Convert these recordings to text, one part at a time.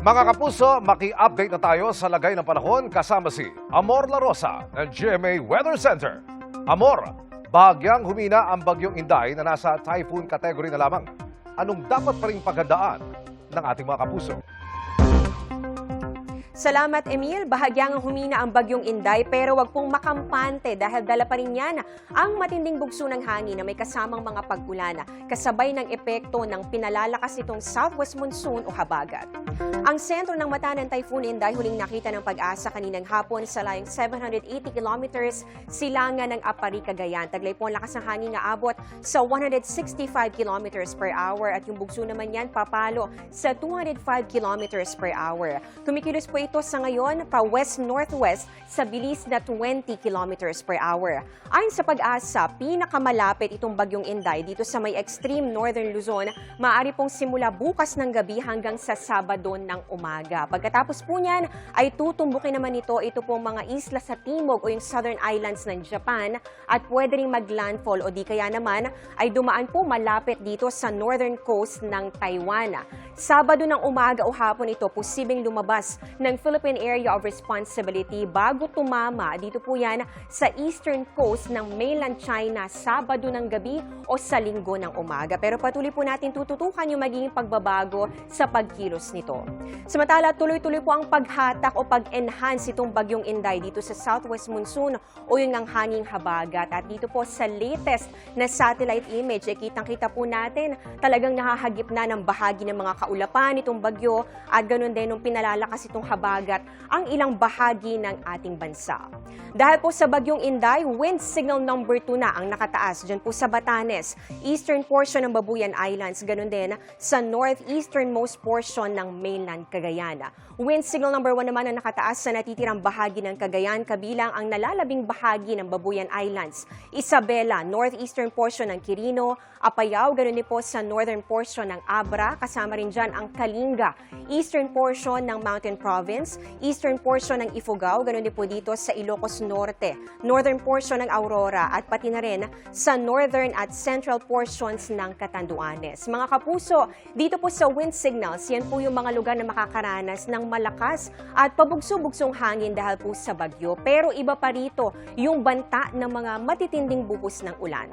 Mga kapuso, maki-update na tayo sa lagay ng panahon kasama si Amor La Rosa ng GMA Weather Center. Amor, bahagyang humina ang bagyong Inday na nasa typhoon category na lamang. Anong dapat pa ring paghandaan ng ating mga kapuso? Salamat, Emil. Bahagyang humina ang bagyong Inday pero wag pong makampante dahil dala pa rin yan ang matinding bugso ng hangin na may kasamang mga pag-ulan kasabay ng epekto ng pinalalakas itong southwest monsoon o habagat. Ang sentro ng mata ng Typhoon Inday huling nakita ng Pag-asa kaninang hapon sa layong 780 kilometers silangan ng Apari, Cagayan. Taglay po ang lakas ng hangin na abot sa 165 kilometers per hour at yung bugso naman yan papalo sa 205 kilometers per hour. Kumikilos po ito sa ngayon pa west-northwest sa bilis na 20 kilometers per hour. Ayon sa Pag-asa, pinakamalapit itong bagyong Inday dito sa may extreme northern Luzon, maaari pong simula bukas ng gabi hanggang sa Sabado ng umaga. Pagkatapos po niyan ay tutumbukin naman ito pong mga isla sa timog o yung southern islands ng Japan at pwede ring maglandfall o di kaya naman ay dumaan po malapit dito sa northern coast ng Taiwan. Sabado ng umaga o hapon ito posibleng lumabas ng Philippine Area of Responsibility bago tumama dito po yan sa eastern coast ng mainland China Sabado ng gabi o sa Linggo ng umaga. Pero patuloy po natin tututukan yung magiging pagbabago sa pagkilos nito. Samantala, tuloy-tuloy po ang paghatak o pag-enhance itong bagyong Inday dito sa southwest monsoon o yung ang hanging habagat. At dito po sa latest na satellite image, kitang-kita po natin talagang nakahagip na ng bahagi ng mga kaulapan itong bagyo at ganun din nung pinalalakas itong habagat ang ilang bahagi ng ating bansa. Dahil po sa bagyong Inday, wind signal number 2 na ang nakataas dyan po sa Batanes, eastern portion ng Babuyan Islands, ganun din sa northeasternmost portion ng mainland Cagayan. Wind signal number 1 naman ang nakataas sa natitirang bahagi ng Cagayan, kabilang ang nalalabing bahagi ng Babuyan Islands, Isabela, northeastern portion ng Quirino, Apayao, ganun din po sa northern portion ng Abra, kasama rin dyan ang Kalinga, eastern portion ng Mountain Province, eastern portion ng Ifugao, ganun din po dito sa Ilocos Norte, northern portion ng Aurora at pati na rin sa northern at central portions ng Catanduanes. Mga kapuso, dito po sa wind signals, yan po yung mga lugar na makakaranas ng malakas at pabugso-bugsong hangin dahil po sa bagyo. Pero iba pa rito yung banta ng mga matitinding buhos ng ulan.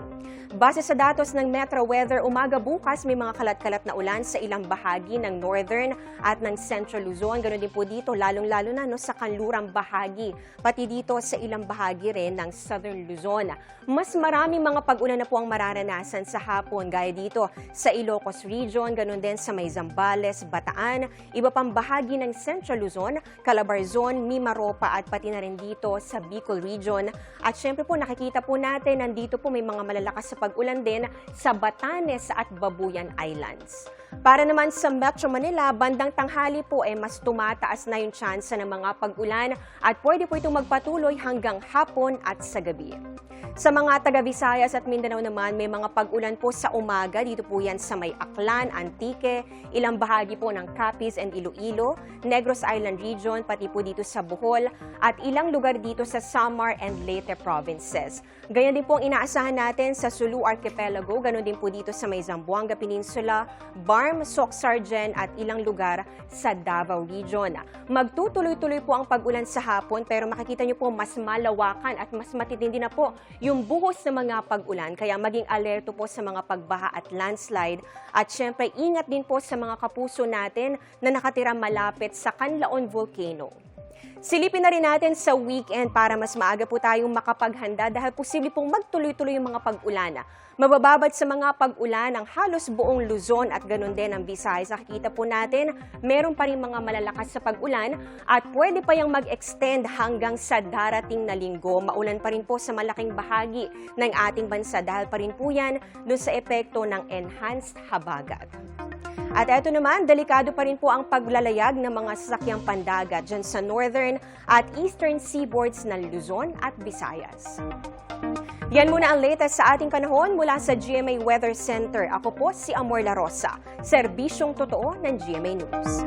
Base sa datos ng Metro Weather, umaga bukas may mga kalat-kalat na ulan sa ilang bahagi ng northern at ng central Luzon. Ganon din po dito, lalong-lalo na sa kanlurang bahagi, pati dito sa ilang bahagi rin ng southern Luzon. Mas maraming mga pag-ulan na po ang mararanasan sa hapon, gaya dito sa Ilocos Region, ganon din sa may Zambales, Bataan, iba pang bahagi ng central Luzon, Calabarzon, Mimaropa at pati na rin dito sa Bicol Region. At syempre po nakikita po natin, nandito po may mga malalakas sa pag-ulan din sa Batanes at Babuyan Islands. Para naman sa Metro Manila, bandang tanghali po mas tumataas na yung tsansa ng mga pag-ulan at pwede po itong magpatuloy hanggang hapon at sa gabi. Sa mga taga-Visayas at Mindanao naman, may mga pag-ulan po sa umaga. Dito po yan sa may Aklan, Antique, ilang bahagi po ng Capiz and Iloilo, Negros Island Region, pati po dito sa Bohol, at ilang lugar dito sa Samar and Leyte provinces. Ganyan din po ang inaasahan natin sa Sulu Archipelago, ganoon din po dito sa may Zamboanga Peninsula, Barm, Soc-Sargen at ilang lugar sa Davao Region. Magtutuloy-tuloy po ang pag-ulan sa hapon pero makikita niyo po mas malawakan at mas matitindi na po yung buhos ng mga pag-ulan. Kaya maging alerto po sa mga pagbaha at landslide at syempre ingat din po sa mga kapuso natin na nakatira malapit sa Canlaon Volcano. Silipin na rin natin sa weekend para mas maaga po tayong makapaghanda dahil posible pong magtuloy-tuloy yung mga pag-ulan. Mabababad sa mga pag-ulan ang halos buong Luzon at ganun din ang Visayas. Nakikita po natin, meron pa rin mga malalakas sa pag-ulan at pwede pa yung mag-extend hanggang sa darating na linggo. Maulan pa rin po sa malaking bahagi ng ating bansa dahil pa rin po yan doon sa epekto ng enhanced habagat. At eto naman, delikado pa rin po ang paglalayag ng mga sasakyang pandagat dyan sa northern at eastern seaboards ng Luzon at Visayas. Yan muna ang latest sa ating panahon mula sa GMA Weather Center. Ako po si Amor La Rosa, serbisyong totoo ng GMA News.